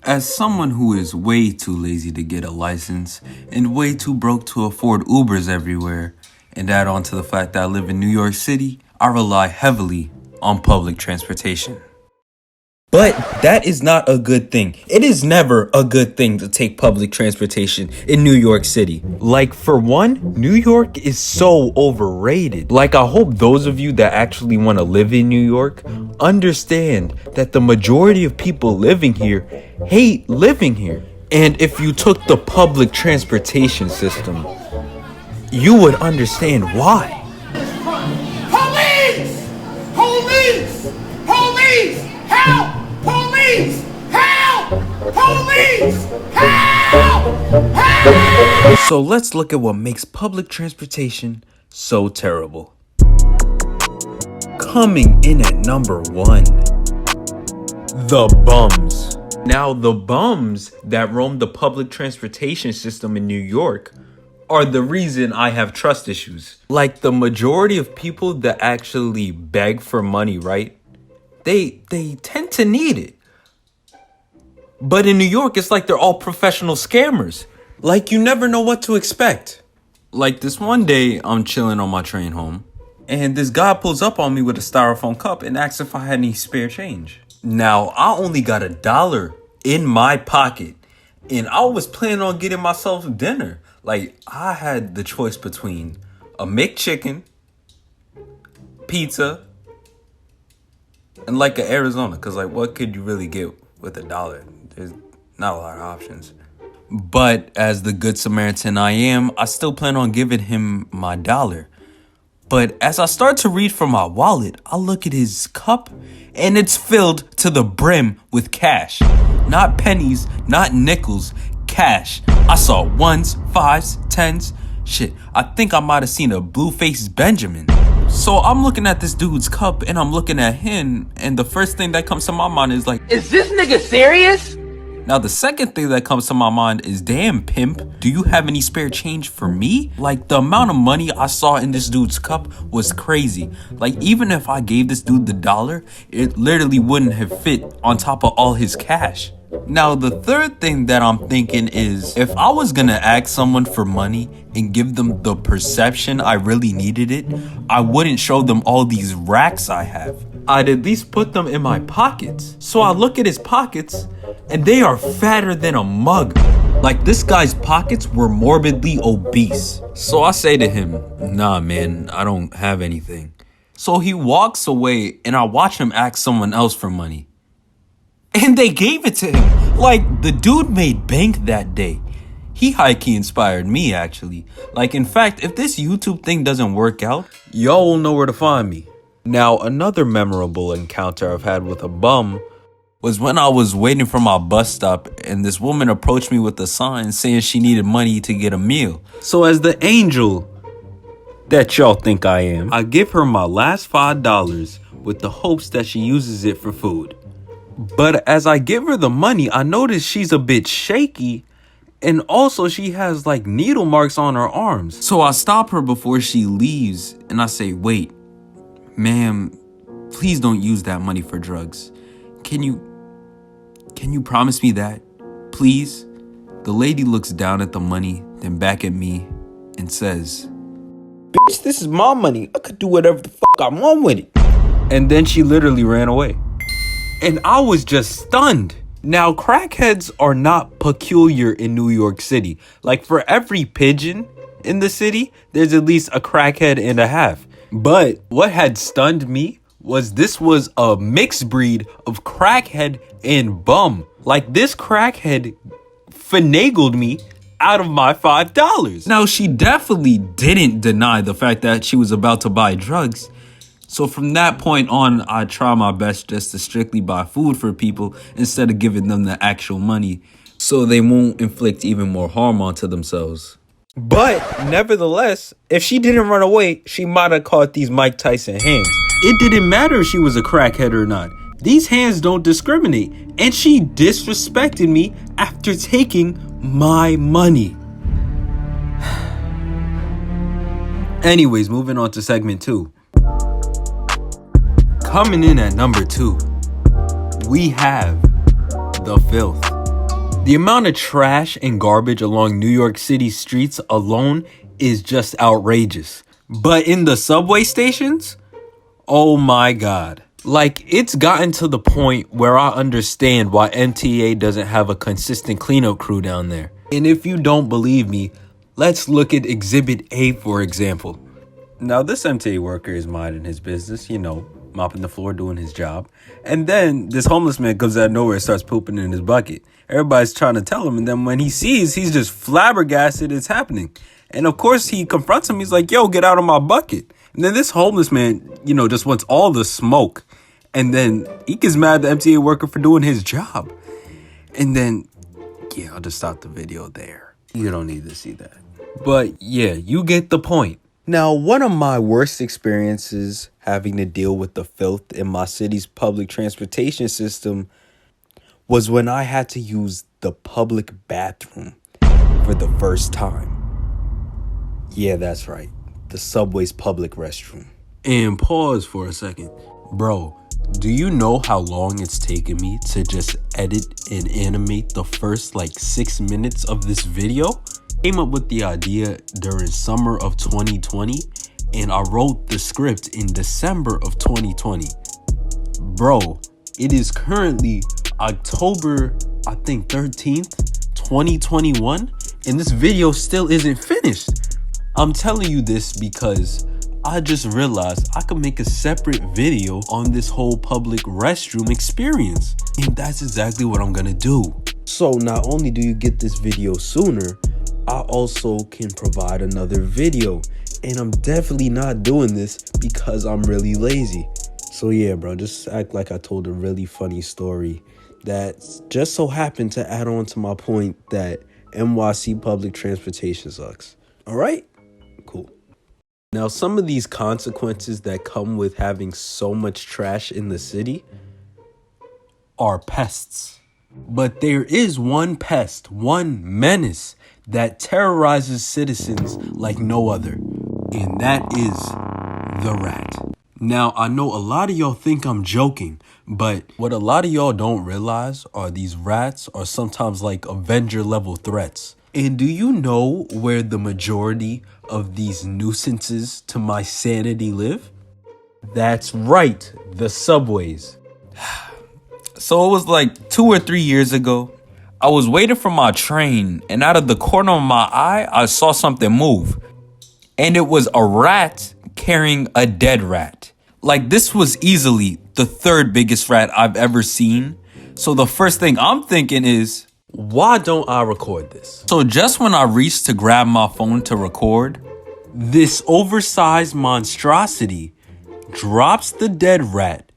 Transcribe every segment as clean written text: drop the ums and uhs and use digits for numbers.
As someone who is way too lazy to get a license and way too broke to afford Ubers everywhere, and add on to the fact that I live in New York City, I rely heavily on public transportation. But that is not a good thing. It is never a good thing to take public transportation in New York City. Like, for one, New York is so overrated. Like, I hope those of you that actually want to live in New York understand that the majority of people living here hate living here. And if you took the public transportation system, you would understand why. Police! Police! Police! Help! Police! Help! Police! Help! Help! So let's look at what makes public transportation so terrible. Coming in at number 1, the bums. Now, the bums that roam the public transportation system in New York are the reason I have trust issues. Like, the majority of people that actually beg for money, right? They tend to need it. But in New York, it's like they're all professional scammers. Like, you never know what to expect. Like, this one day, I'm chilling on my train home, and this guy pulls up on me with a styrofoam cup and asks if I had any spare change. Now, I only got $1 in my pocket, and I was planning on getting myself dinner. Like, I had the choice between a McChicken, pizza, and like an Arizona. Because, like, what could you really get with $1? There's not a lot of options. But as the good Samaritan I am, I still plan on giving him my $1. But as I start to reach for my wallet, I look at his cup, and it's filled to the brim with cash. Not pennies, not nickels, cash. I saw 1s, 5s, 10s. Shit, I think I might have seen a blue-faced Benjamin. So I'm looking at this dude's cup, and I'm looking at him, and the first thing that comes to my mind is like, Is this nigga serious? now, the second thing that comes to my mind is, damn, pimp, do you have any spare change for me? Like, the amount of money I saw in this dude's cup was crazy. Like, even if I gave this dude the $1, it literally wouldn't have fit on top of all his cash. Now, the third thing that I'm thinking is, if I was gonna ask someone for money and give them the perception I really needed it, I wouldn't show them all these racks I have. I'd at least put them in my pockets. So I look at his pockets, and they are fatter than a mug. Like, this guy's pockets were morbidly obese. So I say to him, nah, man, I don't have anything. So he walks away, and I watch him ask someone else for money. And they gave it to him. Like, the dude made bank that day. He high-key inspired me, actually. Like, in fact, if this YouTube thing doesn't work out, y'all will know where to find me. Now, another memorable encounter I've had with a bum was when I was waiting for my bus stop, and this woman approached me with a sign saying she needed money to get a meal. So as the angel that y'all think I am, I give her my last $5 with the hopes that she uses it for food. But as I give her the money, I notice she's a bit shaky, and also she has like needle marks on her arms. So I stop her before she leaves, and I say, wait, ma'am, please don't use that money for drugs. Can you promise me that, please? The lady looks down at the money, then back at me, and says, bitch, this is my money. I could do whatever the fuck I want with it. And then she literally ran away. And I was just stunned. Now, crackheads are not peculiar in New York City. Like, for every pigeon in the city, there's at least a crackhead and a half. But what had stunned me was this was a mixed breed of crackhead and bum. Like, this crackhead finagled me out of my $5. Now, she definitely didn't deny the fact that she was about to buy drugs. So from that point on, I try my best just to strictly buy food for people instead of giving them the actual money, so they won't inflict even more harm onto themselves. But nevertheless, if she didn't run away, she might have caught these Mike Tyson hands. It didn't matter if she was a crackhead or not. These hands don't discriminate. And she disrespected me after taking my money. Anyways, moving on to segment 2. Coming in at number 2, we have the Filth. The amount of trash and garbage along New York City streets alone is just outrageous. But in the subway stations, oh my God. Like, it's gotten to the point where I understand why MTA doesn't have a consistent cleanup crew down there. And if you don't believe me, let's look at Exhibit A, for example. Now, this MTA worker is minding his business, mopping the floor, doing his job. And then this homeless man comes out of nowhere and starts pooping in his bucket. Everybody's trying to tell him. And then when he sees, he's just flabbergasted it's happening. And of course, he confronts him. He's like, yo, get out of my bucket. And then this homeless man, just wants all the smoke. And then he gets mad at the MTA worker for doing his job. And then, I'll just stop the video there. You don't need to see that. But yeah, you get the point. Now, one of my worst experiences having to deal with the filth in my city's public transportation system was when I had to use the public bathroom for the first time. Yeah, that's right. The subway's public restroom. And pause for a second. Bro, do you know how long it's taken me to just edit and animate the first 6 minutes of this video? Came up with the idea during summer of 2020, and I wrote the script in December of 2020. Bro, it is currently October, 13th, 2021, and this video still isn't finished. I'm telling you this because I just realized I could make a separate video on this whole public restroom experience, and that's exactly what I'm gonna do. So not only do you get this video sooner, I also can provide another video, and I'm definitely not doing this because I'm really lazy. So yeah, bro, just act like I told a really funny story that just so happened to add on to my point that NYC public transportation sucks. All right, cool. Now, some of these consequences that come with having so much trash in the city are pests. But there is one pest, one menace that terrorizes citizens like no other, and that is the rat. Now, I know a lot of y'all think I'm joking, but what a lot of y'all don't realize are these rats are sometimes like Avenger level threats. And do you know where the majority of these nuisances to my sanity live? That's right, the subways. So it was 2 or 3 years ago. I was waiting for my train, and out of the corner of my eye, I saw something move. And it was a rat carrying a dead rat. This was easily the third biggest rat I've ever seen. So the first thing I'm thinking is, why don't I record this? So just when I reached to grab my phone to record, this oversized monstrosity drops the dead rat,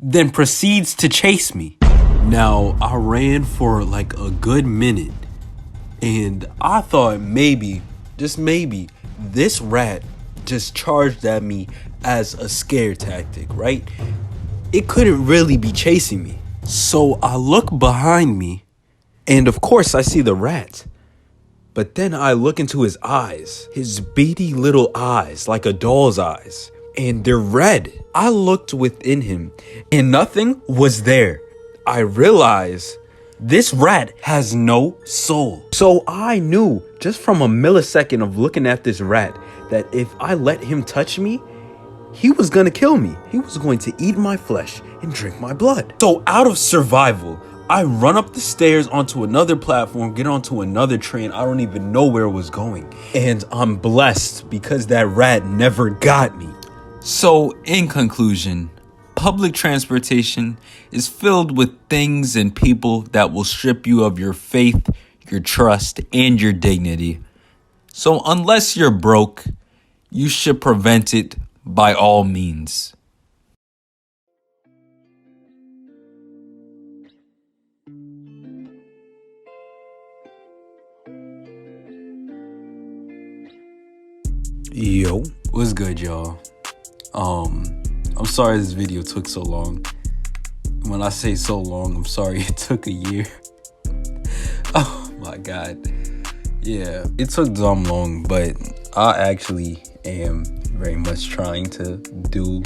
then proceeds to chase me. Now, I ran for a good minute, and I thought maybe, just maybe, this rat just charged at me as a scare tactic, right? It couldn't really be chasing me. So I look behind me, and of course I see the rat. But then I look into his eyes, his beady little eyes, like a doll's eyes, and they're red. I looked within him, and nothing was there. I realized this rat has no soul. So I knew just from a millisecond of looking at this rat that if I let him touch me, he was gonna kill me. He was going to eat my flesh and drink my blood. So out of survival, I run up the stairs onto another platform, get onto another train. I don't even know where it was going. And I'm blessed because that rat never got me. So in conclusion, public transportation is filled with things and people that will strip you of your faith, your trust, and your dignity. So unless you're broke, you should prevent it by all means. Yo, what's good, y'all? I'm sorry this video took so long. When I say so long, I'm sorry it took a year. Oh my God. Yeah, it took dumb long, but I actually am very much trying to do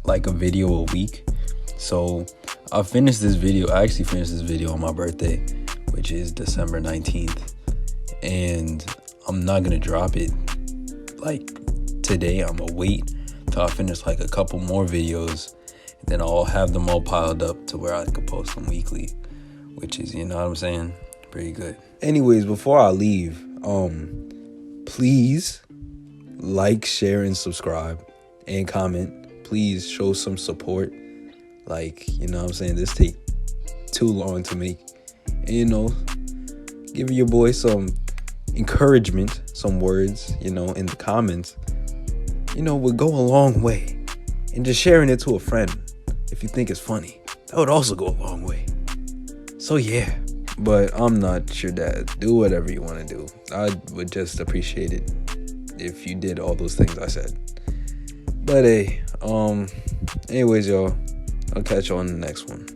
a video a week. So I actually finished this video on my birthday, which is December 19th. And I'm not gonna drop it like today. I'm gonna wait till I finish like a couple more videos. And then I'll have them all piled up to where I could post them weekly, which is, you know what I'm saying, pretty good. Anyways, before I leave, please like, share, and subscribe, and comment. Please show some support. Like, you know what I'm saying, this take too long to make. And, you know, give your boy some encouragement, some words, you know, in the comments, you know, would go a long way. And just sharing it to a friend, if you think it's funny, that would also go a long way. So yeah, but I'm not your dad. Do whatever you want to do. I would just appreciate it if you did all those things I said. But hey, anyways, y'all, I'll catch you on the next one.